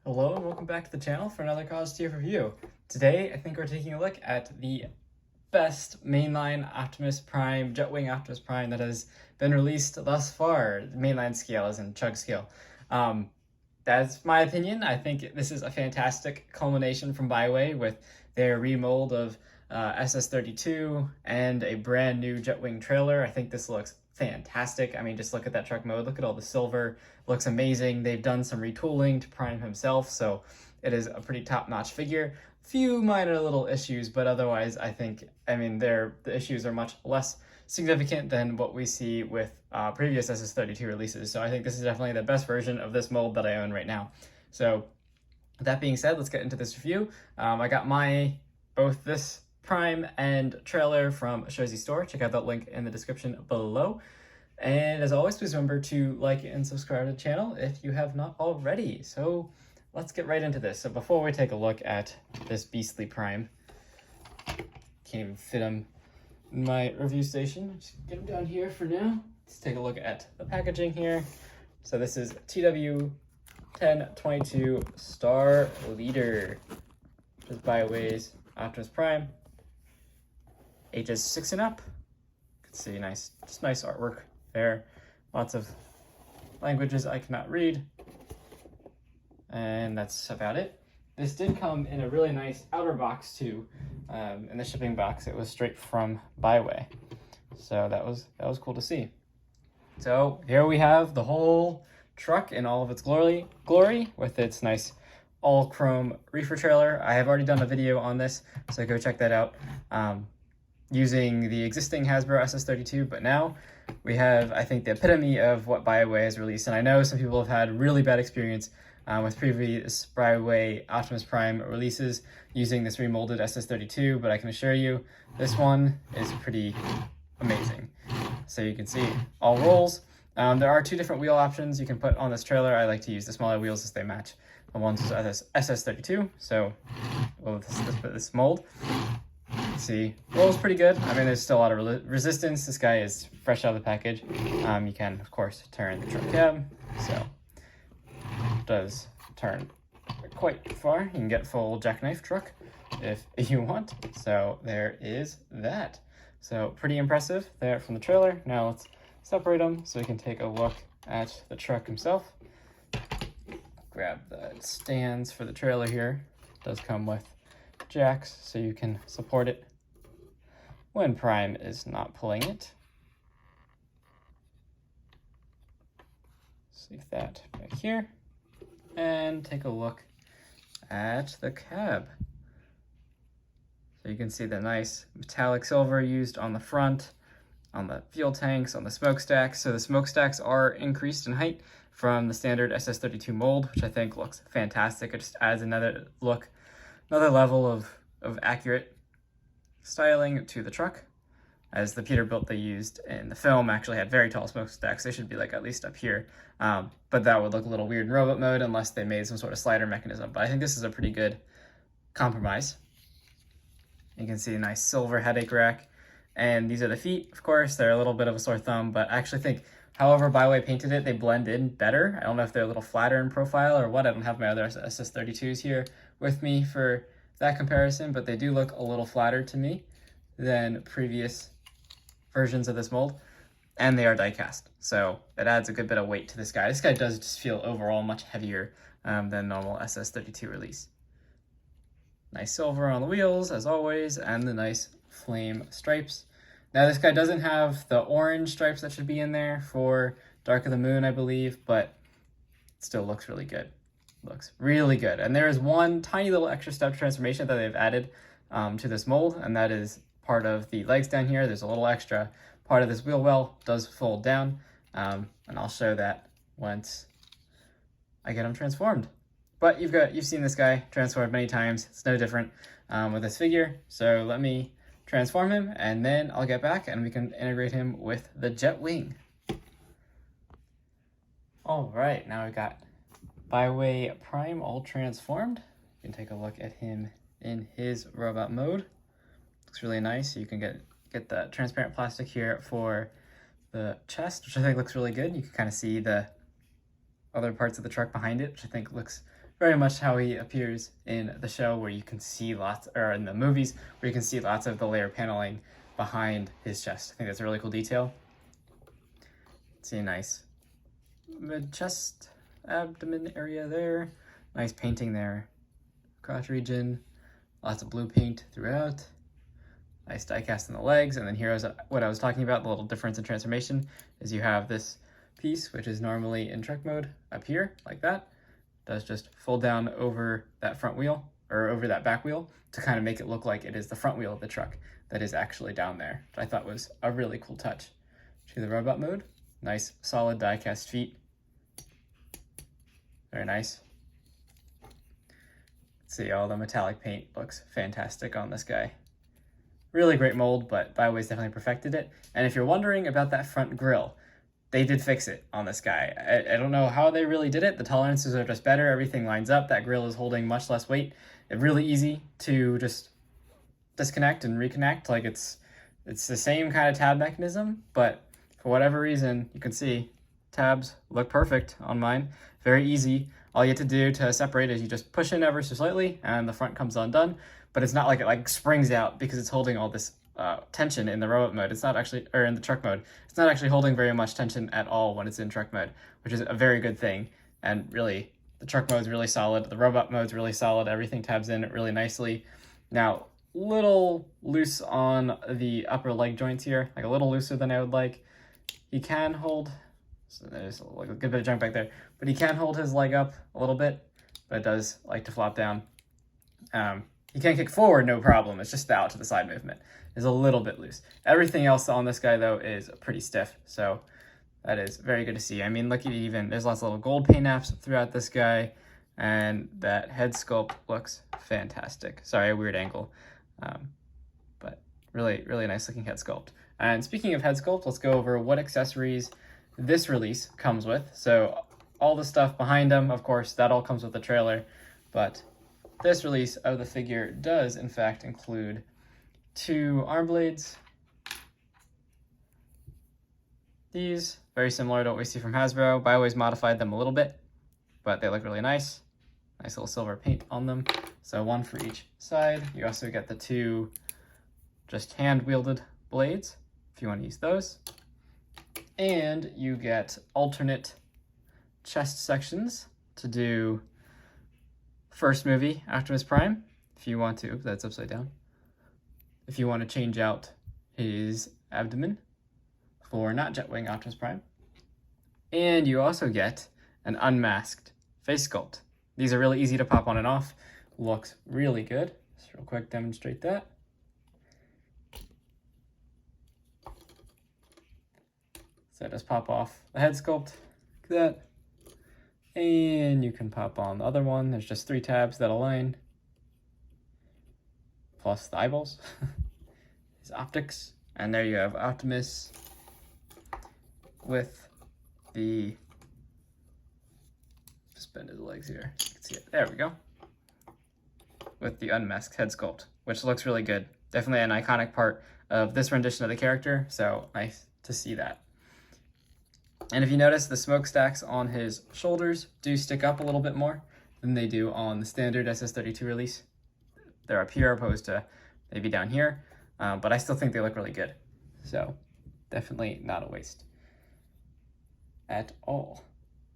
Hello and welcome back to the channel for another Cause Tier review. Today, I think we're taking a look at the best mainline Optimus Prime, jetwing Optimus Prime that has been released thus far. The mainline scale is in chug scale. That's my opinion. I think this is a fantastic culmination from Bai Wei with their remold of SS32 and a brand new jetwing trailer. I think this looks fantastic. I mean, just look at that truck mode. Look at all the silver. Looks amazing. They've done some retooling to Prime himself, so it is a pretty top-notch figure. Few minor little issues, but otherwise, the issues are much less significant than what we see with previous SS32 releases. So I think this is definitely the best version of this mold that I own right now. So that being said, let's get into this review. I got both this Prime and trailer from Shozy Store. Check out that link in the description below. And as always, please remember to like and subscribe to the channel if you have not already. So let's get right into this. So before we take a look at this beastly Prime, can't even fit him in my review station. Just get him down here for now. Let's take a look at the packaging here. So this is TW-1022 Star Leader, which is Bai Wei's Optimus Prime. Ages 6 and up. You can see nice artwork there. Lots of languages I cannot read. And that's about it. This did come in a really nice outer box too. In the shipping box, it was straight from Bai Wei. So that was cool to see. So here we have the whole truck in all of its glory with its nice all chrome reefer trailer. I have already done a video on this, so go check that out. Using the existing Hasbro SS32, but now we have, I think, the epitome of what Bai Wei has released. And I know some people have had really bad experience with previous Bai Wei Optimus Prime releases using this remolded SS32, but I can assure you this one is pretty amazing. So you can see all rolls. There are two different wheel options you can put on this trailer. I like to use the smaller wheels as they match the ones with SS32. So this mold. See, rolls pretty good. I mean, there's still a lot of resistance. This guy is fresh out of the package. You can, of course, turn the truck cab. So it does turn quite far. You can get full jackknife truck if you want. So there is that. So pretty impressive there from the trailer. Now let's separate them so we can take a look at the truck himself. Grab the stands for the trailer here. It does come with jacks so you can support it when Prime is not pulling it. Leave that back here and take a look at the cab. So you can see the nice metallic silver used on the front, on the fuel tanks, on the smokestacks. So the smokestacks are increased in height from the standard SS32 mold, which I think looks fantastic. It just adds another level of accurate styling to the truck, as the Peterbilt they used in the film actually had very tall smokestacks. They should be like at least up here, but that would look a little weird in robot mode unless they made some sort of slider mechanism. But I think this is a pretty good compromise. You can see a nice silver headache rack, and these are the feet. Of course, they're a little bit of a sore thumb, but I actually think however Bai Wei painted it, they blend in better. I don't know if they're a little flatter in profile or what. I don't have my other SS32s here with me for that comparison, but they do look a little flatter to me than previous versions of this mold, and they are die cast, so it adds a good bit of weight to this guy. This guy does just feel overall much heavier than normal SS32 release. Nice silver on the wheels as always, and the nice flame stripes. Now this guy doesn't have the orange stripes that should be in there for Dark of the Moon, I believe, but it still looks really good. Looks really good. And there is one tiny little extra step transformation that they've added to this mold, and that is part of the legs down here. There's a little extra part of this wheel well does fold down, and I'll show that once I get them transformed. But you've seen this guy transformed many times. It's no different with this figure. So let me transform him, and then I'll get back and we can integrate him with the jetwing. All right, now we've got Bai Wei Prime all transformed. You can take a look at him in his robot mode. Looks really nice. So you can get the transparent plastic here for the chest, which I think looks really good. You can kind of see the other parts of the truck behind it, which I think looks very much how he appears in the show, where you can see lots, or in the movies, where you can see lots of the layer paneling behind his chest. I think that's a really cool detail. See a nice mid-chest abdomen area there. Nice painting there. Crotch region. Lots of blue paint throughout. Nice die cast in the legs. And then here's what I was talking about, the little difference in transformation, is you have this piece, which is normally in truck mode, up here, like that. It does just fold down over that front wheel, or over that back wheel, to kind of make it look like it is the front wheel of the truck that is actually down there, which I thought was a really cool touch. To the robot mode. Nice, solid die cast feet. Very nice. See, all the metallic paint looks fantastic on this guy. Really great mold, but Bai Wei's definitely perfected it. And if you're wondering about that front grille, they did fix it on this guy. I don't know how they really did it. The tolerances are just better. Everything lines up. That grille is holding much less weight. It's really easy to just disconnect and reconnect. Like it's the same kind of tab mechanism, but for whatever reason, you can see tabs look perfect on mine. Very easy. All you have to do to separate is you just push in ever so slightly and the front comes undone, but it's not like it like springs out because it's holding all this tension in the robot mode. It's not actually, or in the truck mode, it's not actually holding very much tension at all when it's in truck mode, which is a very good thing. And really, the truck mode is really solid. The robot mode is really solid. Everything tabs in really nicely. Now, little loose on the upper leg joints here, like a little looser than I would like. He can hold, so there's like a good bit of junk back there, but he can hold his leg up a little bit, but it does like to flop down. He can kick forward, no problem. It's just the out to the side movement is a little bit loose. Everything else on this guy, though, is pretty stiff, so that is very good to see. I mean, look at even, there's lots of little gold paint apps throughout this guy, and that head sculpt looks fantastic. Sorry, a weird angle, but really, really nice looking head sculpt. And speaking of head sculpt, let's go over what accessories this release comes with. So all the stuff behind him, of course, that all comes with the trailer, but this release of the figure does, in fact, include 2 arm blades. These, very similar to what we see from Hasbro. Bai Wei's modified them a little bit, but they look really nice. Nice little silver paint on them. So 1 for each side. You also get the 2 just hand-wielded blades, if you want to use those. And you get alternate chest sections to do first movie Optimus Prime, if you want to. That's upside down. If you want to change out his abdomen for not jetwing Optimus Prime. And you also get an unmasked face sculpt. These are really easy to pop on and off. Looks really good. Just real quick demonstrate that. So just pop off the head sculpt, like that. And you can pop on the other one. There's just 3 tabs that align, plus the eyeballs, his optics. And there you have Optimus with the, just bend his legs here, you can see it, there we go. With the unmasked head sculpt, which looks really good. Definitely an iconic part of this rendition of the character, so nice to see that. And if you notice, the smokestacks on his shoulders do stick up a little bit more than they do on the standard SS32 release. They're up here opposed to maybe down here, but I still think they look really good. So definitely not a waste at all.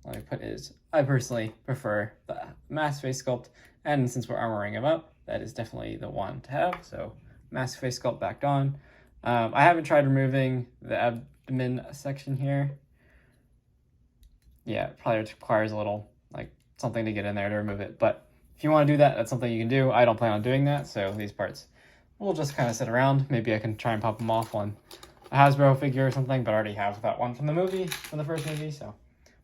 Let me put his, I personally prefer the mask face sculpt, and since we're armoring him up, that is definitely the one to have. So mask face sculpt back on. I haven't tried removing the abdomen section here. Yeah, it probably requires a little, like, something to get in there to remove it. But if you want to do that, that's something you can do. I don't plan on doing that, so these parts will just kind of sit around. Maybe I can try and pop them off on a Hasbro figure or something, but I already have that one from the movie, from the first movie, so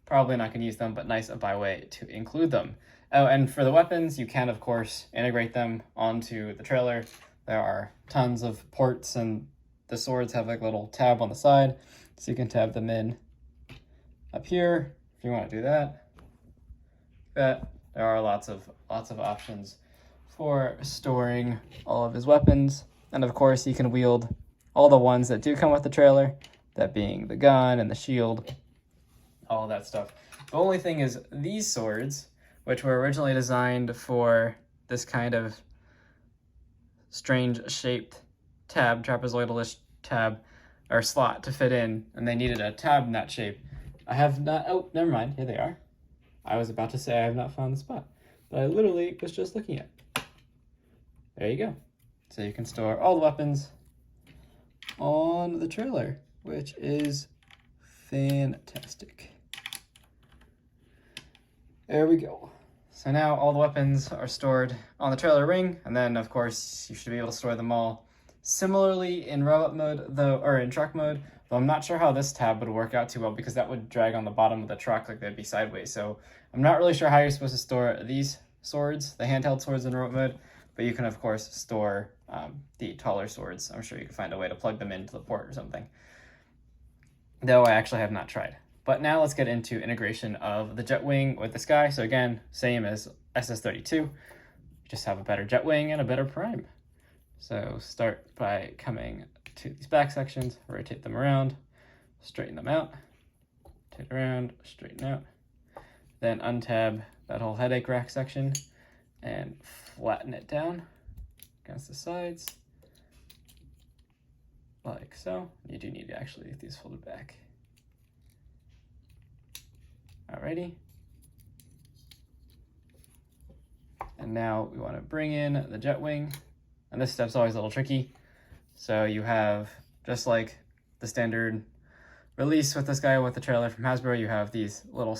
probably not going to use them, but nice of Bai Wei to include them. Oh, and for the weapons, you can, of course, integrate them onto the trailer. There are tons of ports, and the swords have like a little tab on the side, so you can tab them in up here. If you want to do that, there are lots of options for storing all of his weapons. And of course, he can wield all the ones that do come with the trailer, that being the gun and the shield, all of that stuff. The only thing is these swords which were originally designed for this kind of strange shaped tab, trapezoidal-ish tab, or slot to fit in, and they needed a tab in that shape. I have not, oh, never mind, here they are. I was about to say I have not found the spot, but I literally was just looking at it. There you go. So you can store all the weapons on the trailer, which is fantastic. There we go. So now all the weapons are stored on the trailer ring, and then of course you should be able to store them all similarly in robot mode, though, or in truck mode, though I'm not sure how this tab would work out too well because that would drag on the bottom of the truck like they'd be sideways. So I'm not really sure how you're supposed to store these swords, the handheld swords in robot mode, but you can of course store the taller swords. I'm sure you can find a way to plug them into the port or something, though I actually have not tried. But now let's get into integration of the jetwing with this guy. So again, same as SS32, just have a better jetwing and a better prime. So start by coming to these back sections, rotate them around, straighten them out, rotate around, straighten out, then untab that whole headache rack section and flatten it down against the sides, like so. You do need to actually get these folded back. Alrighty. And now we want to bring in the jetwing, and this step's always a little tricky. So you have, just like the standard release with this guy with the trailer from Hasbro, you have these little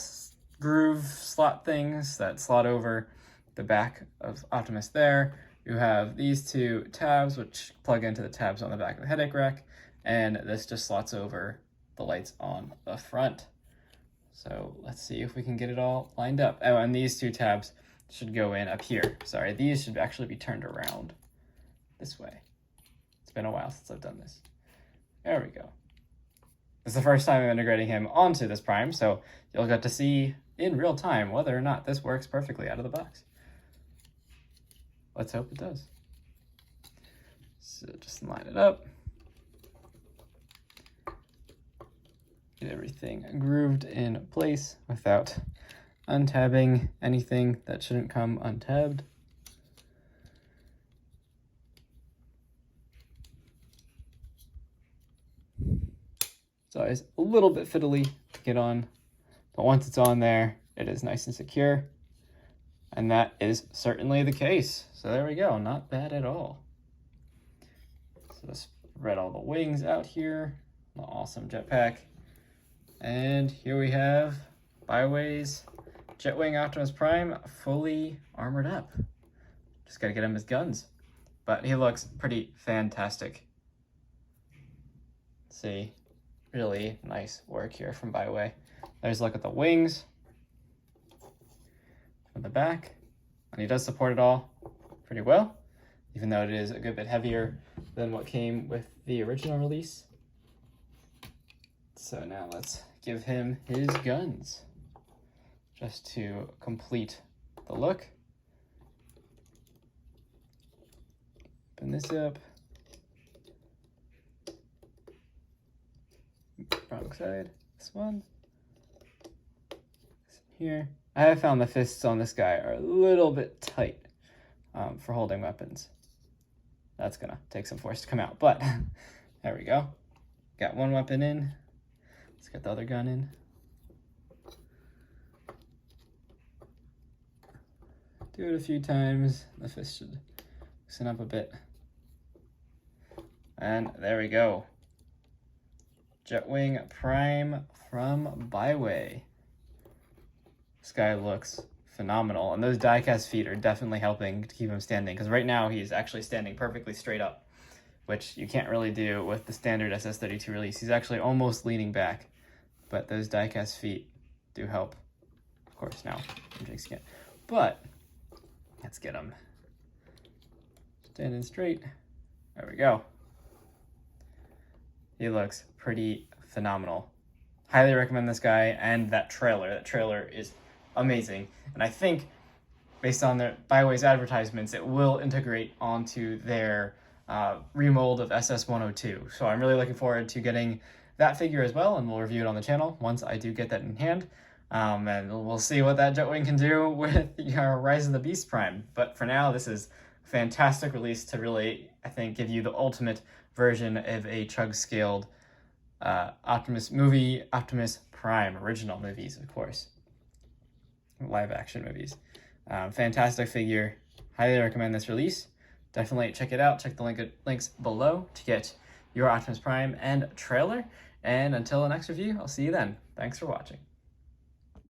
groove slot things that slot over the back of Optimus there. You have these two tabs which plug into the tabs on the back of the headache rack, and this just slots over the lights on the front. So let's see if we can get it all lined up. Oh, and these two tabs should go in up here. Sorry, these should actually be turned around this way. It's been a while since I've done this. There we go. This is the first time I'm integrating him onto this prime, so you'll get to see in real time whether or not this works perfectly out of the box. Let's hope it does. So just line it up. Get everything grooved in place without untabbing anything that shouldn't come untabbed. It's always a little bit fiddly to get on, but once it's on there, it is nice and secure. And that is certainly the case. So there we go, not bad at all. So let's spread all the wings out here, the awesome jetpack. And here we have Bai Wei's Jetwing Optimus Prime fully armored up. Just gotta get him his guns. But he looks pretty fantastic. See, really nice work here from Bai Wei. There's a look at the wings from the back. And he does support it all pretty well, even though it is a good bit heavier than what came with the original release. So now let's give him his guns, just to complete the look. Open this up. Wrong side, this one. This here. I have found the fists on this guy are a little bit tight for holding weapons. That's gonna take some force to come out, but there we go. Got one weapon in. Let's get the other gun in. Do it a few times. The fist should loosen up a bit. And there we go. Jetwing Prime from Bai Wei. This guy looks phenomenal, and those die-cast feet are definitely helping to keep him standing, because right now he's actually standing perfectly straight up, which you can't really do with the standard SS32 release. He's actually almost leaning back, but those die-cast feet do help. Of course, now I'm jinxing it, but let's get him standing straight. There we go. He looks pretty phenomenal. Highly recommend this guy and that trailer. That trailer is amazing, and I think based on their Bai Wei's advertisements, it will integrate onto their remold of SS102. So I'm really looking forward to getting that figure as well, and we'll review it on the channel once I do get that in hand. And we'll see what that jetwing can do with your Rise of the Beast Prime. But for now, this is a fantastic release to really, I think, give you the ultimate version of a chug-scaled Optimus Prime, original movies, of course. Live-action movies. Fantastic figure. Highly recommend this release. Definitely check it out. Check the links below to get your Optimus Prime and trailer. And until the next review, I'll see you then. Thanks for watching.